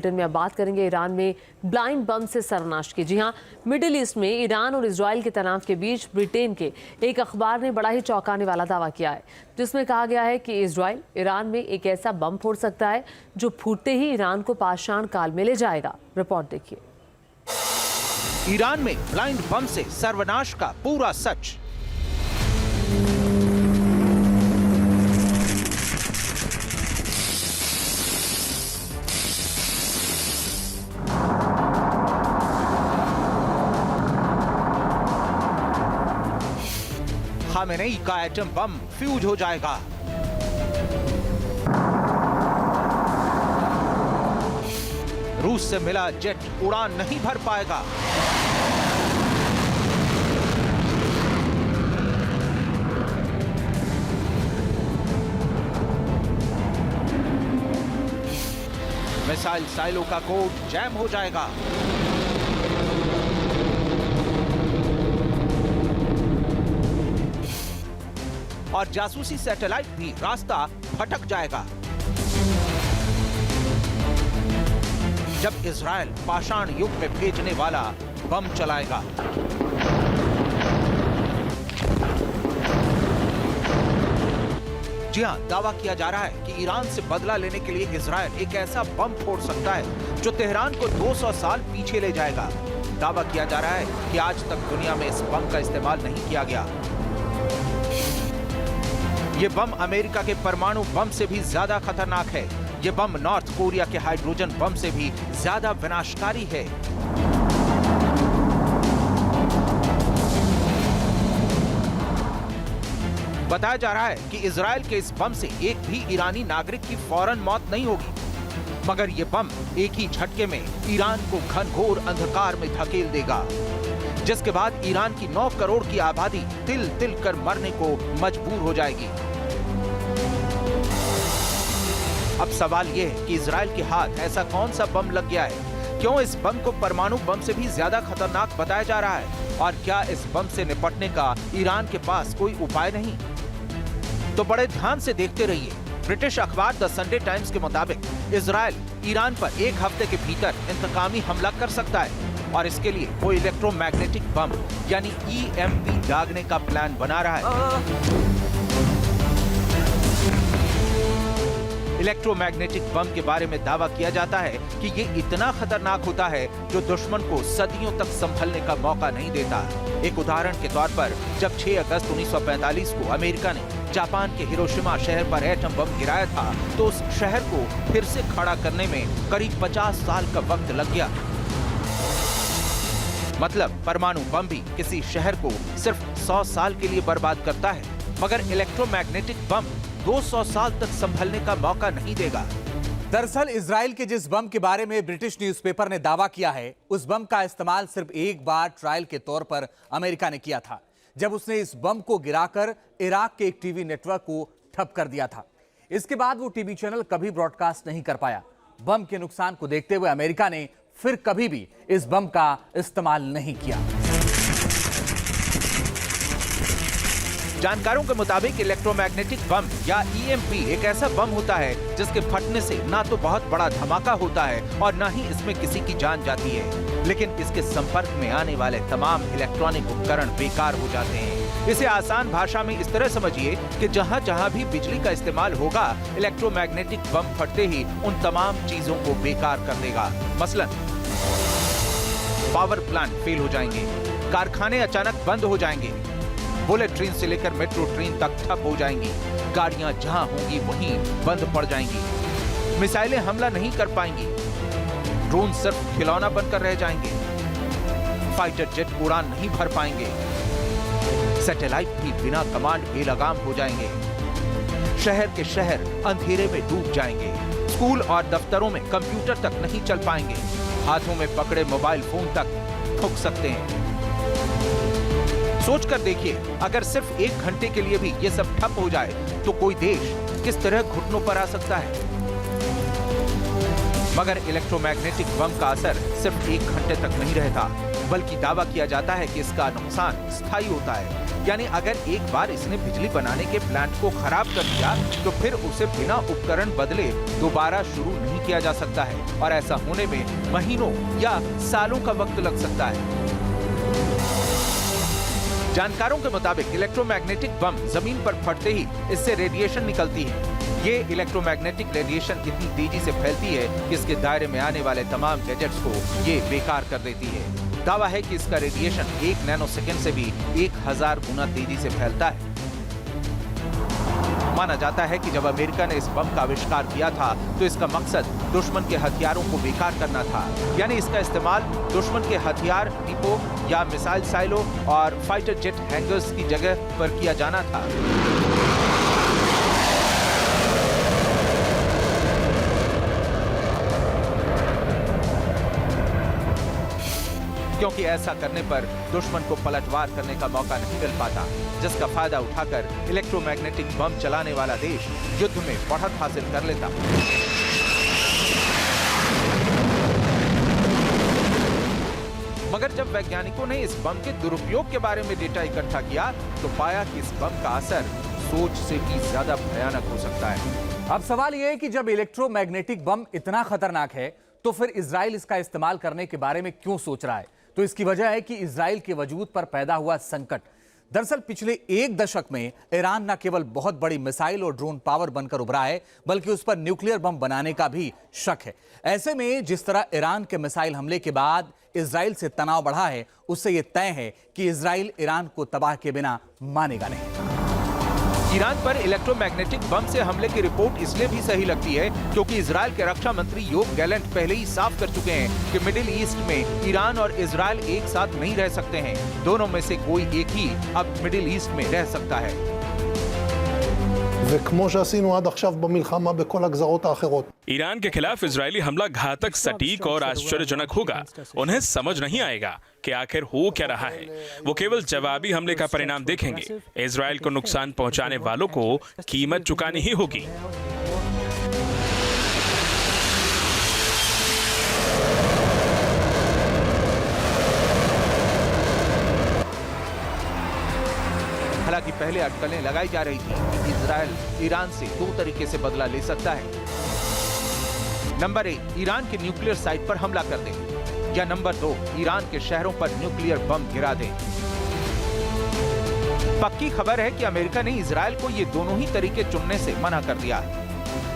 में अब बात करेंगे ईरान में ब्लाइंड बम से सर्वनाश की। जी हां, मिडिल ईस्ट में ईरान और इजराइल के तनाव के बीच ब्रिटेन के एक अखबार ने बड़ा ही चौंकाने वाला दावा किया है, जिसमें कहा गया है कि इजराइल ईरान में एक ऐसा बम फोड़ सकता है जो फूटते ही ईरान को पाषाण काल में ले जाएगा। रिपोर्ट देखिए। ईरान में ब्लाइंड बम से सर्वनाश का पूरा सच। खामेनेई का एटम बम फ्यूज हो जाएगा। रूस से मिला जेट उड़ान नहीं भर पाएगा। मिसाइल साइलो का कोड जैम हो जाएगा। और जासूसी सैटेलाइट भी रास्ता भटक जाएगा। जब इजराइल पाषाण युग में भेजने वाला बम चलाएगा। जी हां, दावा किया जा रहा है कि ईरान से बदला लेने के लिए इजराइल एक ऐसा बम फोड़ सकता है जो तेहरान को 200 साल पीछे ले जाएगा। दावा किया जा रहा है कि आज तक दुनिया में इस बम का इस्तेमाल नहीं किया गया। ये बम अमेरिका के परमाणु बम से भी ज्यादा खतरनाक है। ये बम नॉर्थ कोरिया के हाइड्रोजन बम से भी ज्यादा विनाशकारी है। बताया जा रहा है कि इजराइल के इस बम से एक भी ईरानी नागरिक की फौरन मौत नहीं होगी, मगर ये बम एक ही झटके में ईरान को घनघोर अंधकार में धकेल देगा, जिसके बाद ईरान की 9 करोड़ की आबादी तिल तिल कर मरने को मजबूर हो जाएगी। अब सवाल यह है कि इजराइल के हाथ ऐसा कौन सा बम लग गया है? क्यों इस बम को परमाणु बम से भी ज्यादा खतरनाक बताया जा रहा है? और क्या इस बम से निपटने का ईरान के पास कोई उपाय नहीं? तो बड़े ध्यान से देखते रहिए। ब्रिटिश अखबार द संडे टाइम्स के मुताबिक इजराइल ईरान पर 1 हफ्ते के भीतर इंतकामी हमला कर सकता है और इसके लिए वो इलेक्ट्रोमैग्नेटिक बम यानी EMP दागने का प्लान बना रहा है। इलेक्ट्रोमैग्नेटिक बम के बारे में दावा किया जाता है कि ये इतना खतरनाक होता है जो दुश्मन को सदियों तक संभलने का मौका नहीं देता। एक उदाहरण के तौर पर जब 6 अगस्त 1945 को अमेरिका ने जापान के हिरोशिमा शहर पर एटम बम गिराया था, तो उस शहर को फिर से खड़ा करने में करीब 50 साल का वक्त लग गया। मतलब परमाणु बम भी किसी शहर को सिर्फ 100 साल के लिए बर्बाद करता है, मगर इलेक्ट्रोमैग्नेटिक बम 200 साल तक संभलने का मौका नहीं देगा। दरअसल इजराइल के जिस बम के बारे में ब्रिटिश न्यूज़पेपर ने दावा किया है, उस बम का इस्तेमाल सिर्फ एक बार ट्रायल के तौर पर अमेरिका ने किया था, जब उसने इस बम को गिराकर इराक के एक टीवी नेटवर्क को ठप कर दिया था। इसके बाद वो टीवी चैनल कभी ब्रॉडकास्ट नहीं कर पाया। बम के नुकसान को देखते हुए अमेरिका ने फिर कभी भी इस बम का इस्तेमाल नहीं किया। जानकारों के मुताबिक इलेक्ट्रोमैग्नेटिक बम या EMP एक ऐसा बम होता है जिसके फटने से ना तो बहुत बड़ा धमाका होता है और ना ही इसमें किसी की जान जाती है, लेकिन इसके संपर्क में आने वाले तमाम इलेक्ट्रॉनिक उपकरण बेकार हो जाते हैं। इसे आसान भाषा में इस तरह समझिए कि जहाँ जहाँ भी बिजली का इस्तेमाल होगा, इलेक्ट्रोमैग्नेटिक बम फटते ही उन तमाम चीजों को बेकार कर देगा। मसलन पावर प्लांट फेल हो जाएंगे, कारखाने अचानक बंद हो जाएंगे, बुलेट ट्रेन से लेकर मेट्रो ट्रेन तक ठप हो जाएंगी, गाड़ियां जहां होंगी वहीं बंद पड़ जाएंगी, मिसाइलें हमला नहीं कर पाएंगी, ड्रोन सिर्फ खिलौना बनकर रह जाएंगे, फाइटर जेट उड़ान नहीं भर पाएंगे, सैटेलाइट भी बिना कमांड बेलगाम हो जाएंगे, शहर के शहर अंधेरे में डूब जाएंगे, स्कूल और दफ्तरों में कंप्यूटर तक नहीं चल पाएंगे, हाथों में पकड़े मोबाइल फोन तक ठुक सकते हैं। सोच कर देखिए, अगर सिर्फ 1 घंटे के लिए भी ये सब ठप हो जाए तो कोई देश किस तरह घुटनों पर आ सकता है। मगर इलेक्ट्रोमैग्नेटिक बम का असर सिर्फ 1 घंटे तक नहीं रहता, बल्कि दावा किया जाता है कि इसका नुकसान स्थायी होता है। यानी अगर एक बार इसने बिजली बनाने के प्लांट को खराब कर दिया तो फिर उसे बिना उपकरण बदले दोबारा शुरू नहीं किया जा सकता है, और ऐसा होने में महीनों या सालों का वक्त लग सकता है। जानकारों के मुताबिक इलेक्ट्रोमैग्नेटिक बम जमीन पर फटते ही इससे रेडिएशन निकलती है। ये इलेक्ट्रोमैग्नेटिक रेडिएशन इतनी तेजी से फैलती है कि इसके दायरे में आने वाले तमाम गैजेट्स को ये बेकार कर देती है। दावा है कि इसका रेडिएशन 1 नैनोसेकंड से भी 1000 गुना तेजी से फैलता है। माना जाता है कि जब अमेरिका ने इस बम का आविष्कार किया था तो इसका मकसद दुश्मन के हथियारों को बेकार करना था। यानी इसका इस्तेमाल दुश्मन के हथियार डिपो या मिसाइल साइलो और फाइटर जेट हैंगर्स की जगह पर किया जाना था। क्योंकि ऐसा करने पर दुश्मन को पलटवार करने का मौका नहीं मिल पाता, जिसका फायदा उठाकर इलेक्ट्रोमैग्नेटिक बम चलाने वाला देश युद्ध में बढ़त हासिल कर लेता। मगर जब वैज्ञानिकों ने इस बम के दुरुपयोग के बारे में डेटा इकट्ठा किया तो पाया कि इस बम का असर सोच से भी ज्यादा भयानक हो सकता है। अब सवाल यह है कि जब इलेक्ट्रोमैग्नेटिक बम इतना खतरनाक है तो फिर इजराइल इसका इस्तेमाल करने के बारे में क्यों सोच रहा है? तो इसकी वजह है कि इजराइल के वजूद पर पैदा हुआ संकट। दरअसल पिछले 1 दशक में ईरान न केवल बहुत बड़ी मिसाइल और ड्रोन पावर बनकर उभरा है, बल्कि उस पर न्यूक्लियर बम बनाने का भी शक है। ऐसे में जिस तरह ईरान के मिसाइल हमले के बाद इजराइल से तनाव बढ़ा है, उससे यह तय है कि इजराइल ईरान को तबाह के बिना मानेगा नहीं। ईरान पर इलेक्ट्रोमैग्नेटिक बम से हमले की रिपोर्ट इसलिए भी सही लगती है क्योंकि इजराइल के रक्षा मंत्री योव गैलेंट पहले ही साफ कर चुके हैं कि मिडिल ईस्ट में ईरान और इजराइल एक साथ नहीं रह सकते हैं। दोनों में से कोई एक ही अब मिडिल ईस्ट में रह सकता है। וכמו שעשינו עד עכשיו במלחמה בכל הגזרות האחרות. ईरान के खिलाफ इजरायली हमला घातक, सटीक और आश्चर्यजनक होगा। उन्हें समझ नहीं आएगा कि आखिर हो क्या रहा है। वो केवल जवाबी हमले का परिणाम देखेंगे। इजराइल को नुकसान पहुंचाने वालों को कीमत चुकानी ही होगी। हालांकि पहले अटकलें लगाई जा रही थी कि इजराइल ईरान से 2 तरीके से बदला ले सकता है। नंबर 1, ईरान के न्यूक्लियर साइट पर हमला कर दे, या नंबर 2, ईरान के शहरों पर न्यूक्लियर बम गिरा दे। पक्की खबर है कि अमेरिका ने इजराइल को ये दोनों ही तरीके चुनने से मना कर दिया है,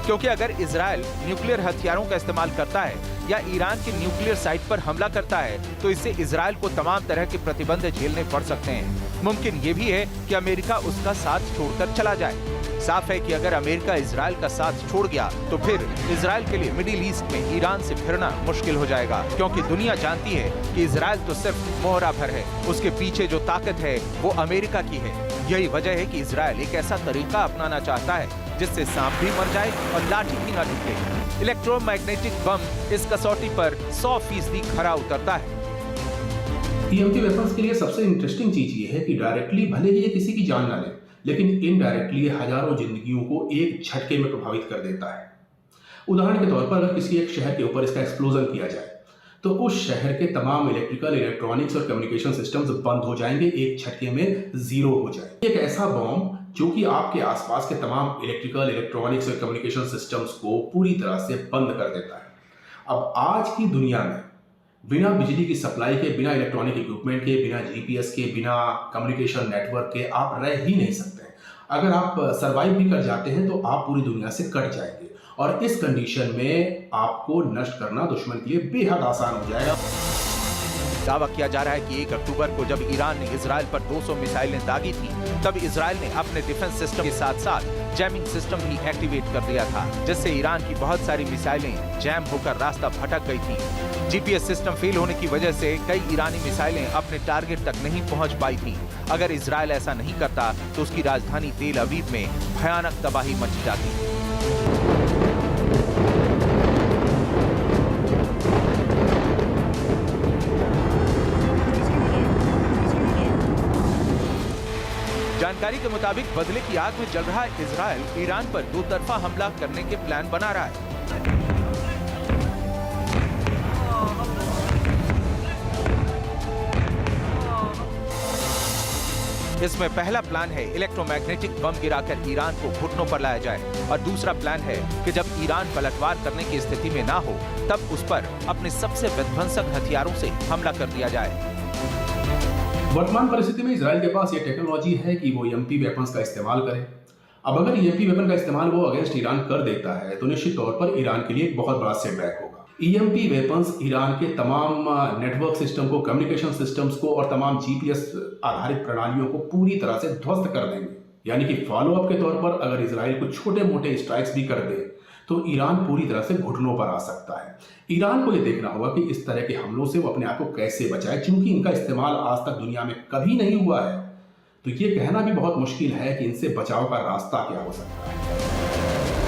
क्योंकि अगर इजराइल न्यूक्लियर हथियारों का इस्तेमाल करता है या ईरान के न्यूक्लियर साइट पर हमला करता है तो इससे इजराइल को तमाम तरह के प्रतिबंध झेलने पड़ सकते हैं। मुमकिन ये भी है कि अमेरिका उसका साथ छोड़कर चला जाए। साफ है कि अगर अमेरिका इजराइल का साथ छोड़ गया तो फिर इजराइल के लिए मिडिल ईस्ट में ईरान से फिरना मुश्किल हो जाएगा, क्योंकि दुनिया जानती है कि इजराइल तो सिर्फ मोहरा भर है, उसके पीछे जो ताकत है वो अमेरिका की है। यही वजह है कि इजराइल एक ऐसा तरीका अपनाना चाहता है जिससे सांप भी मर जाए और लाठी भी न टूटे। इलेक्ट्रोमैग्नेटिक बम इस कसौटी पर 100% खरा उतरता है। टीएमटी वेपन्स के लिए सबसे इंटरेस्टिंग चीज ये है कि डायरेक्टली भले ही ये किसी की जान ना ले, लेकिन इनडायरेक्टली हजारों जिंदगियों को एक झटके में प्रभावित कर देता है। उदाहरण के तौर पर अगर किसी एक शहर के ऊपर इसका एक्सप्लोजन किया जाए तो उस शहर के तमाम इलेक्ट्रिकल, इलेक्ट्रॉनिक्स और कम्युनिकेशन सिस्टम्स बंद हो जाएंगे, एक झटके में जीरो हो जाए। एक ऐसा बॉम्ब जो कि आपके आसपास के तमाम इलेक्ट्रिकल, इलेक्ट्रॉनिक्स और कम्युनिकेशन सिस्टम्स को पूरी तरह से बंद कर देता है। अब आज की दुनिया में बिना बिजली की सप्लाई के, बिना इलेक्ट्रॉनिक इक्विपमेंट के, बिना जीपीएस के, बिना कम्युनिकेशन नेटवर्क के आप रह ही नहीं सकते। अगर आप सर्वाइव भी कर जाते हैं तो आप पूरी दुनिया से कट जाएंगे, और इस कंडीशन में आपको नष्ट करना दुश्मन के लिए बेहद आसान हो जाएगा। दावा किया जा रहा है कि 1 अक्टूबर को जब ईरान ने इजराइल पर 200 मिसाइलें दागी थी, तब इजराइल ने अपने डिफेंस सिस्टम के साथ साथ जैमिंग सिस्टम भी एक्टिवेट कर दिया था, जिससे ईरान की बहुत सारी मिसाइलें जैम होकर रास्ता भटक गई थी। जीपीएस सिस्टम फेल होने की वजह से कई ईरानी मिसाइलें अपने टारगेट तक नहीं पहुंच पाई थी। अगर इजराइल ऐसा नहीं करता तो उसकी राजधानी तेल अवीव में भयानक तबाही मच जाती। जानकारी के मुताबिक बदले की आग में जल रहा इजराइल ईरान पर 2 तरफा हमला करने के प्लान बना रहा है। इसमें पहला प्लान है इलेक्ट्रोमैग्नेटिक बम गिराकर ईरान को घुटनों पर लाया जाए और दूसरा प्लान है कि जब ईरान पलटवार करने की स्थिति में ना हो तब उस पर अपने सबसे विध्वंसक हथियारों से हमला कर दिया जाए। वर्तमान परिस्थिति में इजराइल के पास ये टेक्नोलॉजी है कि वो EMP वेपन्स का इस्तेमाल करे। अब अगर EMP वेपन का इस्तेमाल वो अगेंस्ट ईरान कर देता है तो निश्चित तौर पर ईरान के लिए एक बहुत बड़ा सेटबैक होगा। EMP वेपन्स ईरान के तमाम नेटवर्क सिस्टम को, कम्युनिकेशन सिस्टम्स को और तमाम GPS आधारित प्रणालियों को पूरी तरह से ध्वस्त कर देंगे। यानी कि फॉलो अप के तौर पर अगर इजराइल को छोटे मोटे स्ट्राइक्स भी कर दे तो ईरान पूरी तरह से घुटनों पर आ सकता है। ईरान को ये देखना होगा कि इस तरह के हमलों से वो अपने आप को कैसे बचाए, क्योंकि इनका इस्तेमाल आज तक दुनिया में कभी नहीं हुआ है। तो ये कहना भी बहुत मुश्किल है कि इनसे बचाव का रास्ता क्या हो सकता है।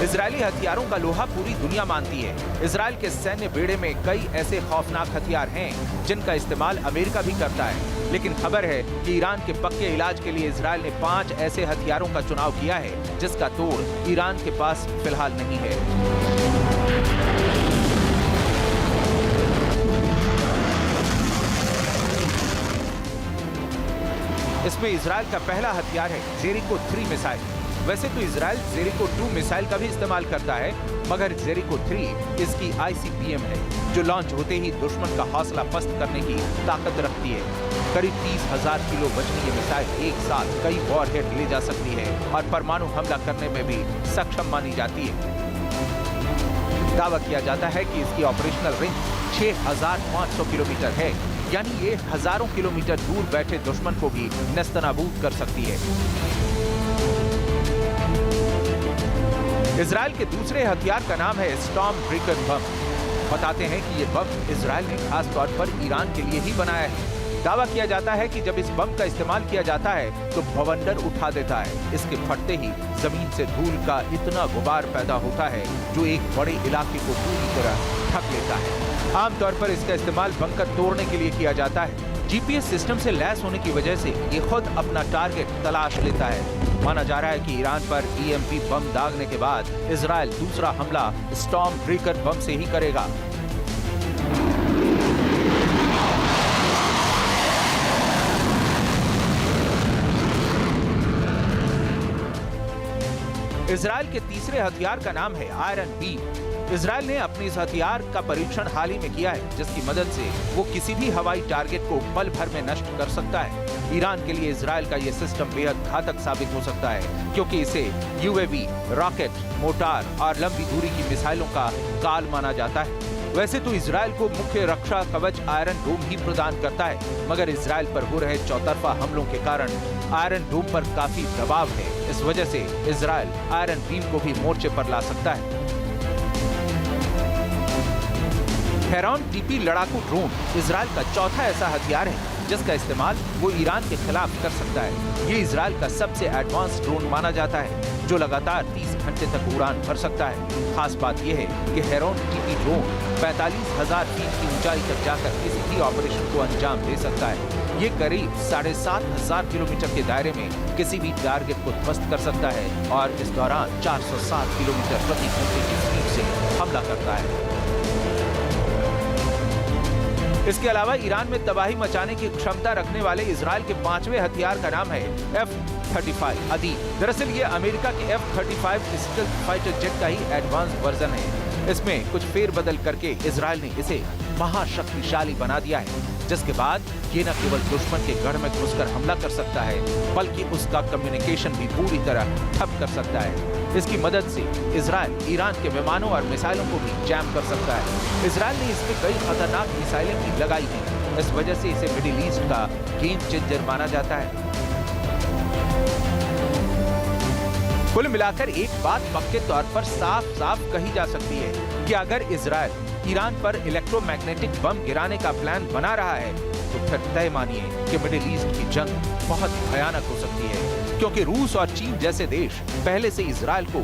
इजरायली हथियारों का लोहा पूरी दुनिया मानती है। इजराइल के सैन्य बेड़े में कई ऐसे खौफनाक हथियार हैं जिनका इस्तेमाल अमेरिका भी करता है, लेकिन खबर है कि ईरान के पक्के इलाज के लिए इजराइल ने 5 ऐसे हथियारों का चुनाव किया है जिसका तोड़ ईरान के पास फिलहाल नहीं है। इसमें इजराइल का पहला हथियार है जेरिको 3 मिसाइल। वैसे तो इजराइल जेरिको 2 मिसाइल का भी इस्तेमाल करता है, मगर जेरिको 3 इसकी ICBM है जो लॉन्च होते ही दुश्मन का हौसला पस्त करने की ताकत रखती है। करीब 30,000 किलो वजनी ये मिसाइल एक साथ कई वॉरहेड ले जा सकती है और परमाणु हमला करने में भी सक्षम मानी जाती है। दावा किया जाता है कि इसकी ऑपरेशनल रेंज 6,500 किलोमीटर है, यानी ये हजारों किलोमीटर दूर बैठे दुश्मन को भी नेस्तनाबूद कर सकती है। इजराइल के दूसरे हथियार का नाम है स्टॉर्म ब्रेकर बम। बताते हैं कि ये बम इजराइल ने खास तौर पर ईरान के लिए ही बनाया है। दावा किया जाता है कि जब इस बम का इस्तेमाल किया जाता है तो भवंडर उठा देता है। इसके फटते ही जमीन से धूल का इतना गुबार पैदा होता है जो एक बड़े इलाके को पूरी तरह ढक लेता है। आमतौर पर इसका इस्तेमाल बंकर तोड़ने के लिए किया जाता है। GPS सिस्टम से लैस होने की वजह से ये खुद अपना टारगेट तलाश लेता है। माना जा रहा है कि ईरान पर EMP बम दागने के बाद इजराइल दूसरा हमला स्टॉर्म ब्रेकर बम से ही करेगा। इजराइल के तीसरे हथियार का नाम है आयरन बीम। इजराइल ने अपने इस हथियार का परीक्षण हाल ही में किया है, जिसकी मदद से वो किसी भी हवाई टारगेट को पल भर में नष्ट कर सकता है। ईरान के लिए इजराइल का ये सिस्टम बेहद घातक साबित हो सकता है, क्योंकि इसे UAV, रॉकेट, मोटार और लंबी दूरी की मिसाइलों का काल माना जाता है। वैसे तो इजराइल को मुख्य रक्षा कवच आयरन डोम ही प्रदान करता है, मगर इजराइल पर हो रहे चौतरफा हमलों के कारण आयरन डोम पर काफी दबाव है। इस वजह से इजराइल आयरन बीम को भी मोर्चे पर ला सकता है। हेरॉन TP लड़ाकू ड्रोन इजराइल का चौथा ऐसा हथियार है जिसका इस्तेमाल वो ईरान के खिलाफ कर सकता है। ये इजराइल का सबसे एडवांस ड्रोन माना जाता है जो लगातार 30 घंटे तक उड़ान भर सकता है। खास बात यह है कि हेरॉन TP ड्रोन 45,000 फीट की ऊंचाई तक जाकर किसी भी ऑपरेशन को अंजाम दे सकता है। ये करीब 7,500 किलोमीटर के दायरे में किसी भी टारगेट को ध्वस्त कर सकता है और इस दौरान 407 किलोमीटर प्रति घंटे की स्पीड से हमला करता है। इसके अलावा ईरान में तबाही मचाने की क्षमता रखने वाले इजराइल के 5वें हथियार का नाम है F-35 अदीब। दरअसल ये अमेरिका के F-35 स्टेल्थ फाइटर जेट का ही एडवांस वर्जन है। इसमें कुछ फेरबदल करके इजराइल ने इसे महाशक्तिशाली बना दिया है, जिसके बाद ये न केवल दुश्मन के गढ़ में घुसकर हमला कर सकता है, बल्कि उसका कम्युनिकेशन भी पूरी तरह ठप कर सकता है। इसकी मदद से इजराइल ईरान के विमानों और मिसाइलों को भी जैम कर सकता है। इजराइल ने इसमें कई खतरनाक मिसाइलें भी लगाई हैं। इस वजह से इसे मिडिल ईस्ट का गेम चेंजर माना जाता है। कुल मिलाकर एक बात पक्के तौर पर साफ साफ कही जा सकती है कि अगर इजराइल ईरान पर इलेक्ट्रोमैग्नेटिक बम गिराने का प्लान बना रहा है तो फिर तय मानिए कि मिडिल ईस्ट की जंग बहुत भयानक हो सकती है, क्योंकि रूस और चीन जैसे देश पहले से इजराइल को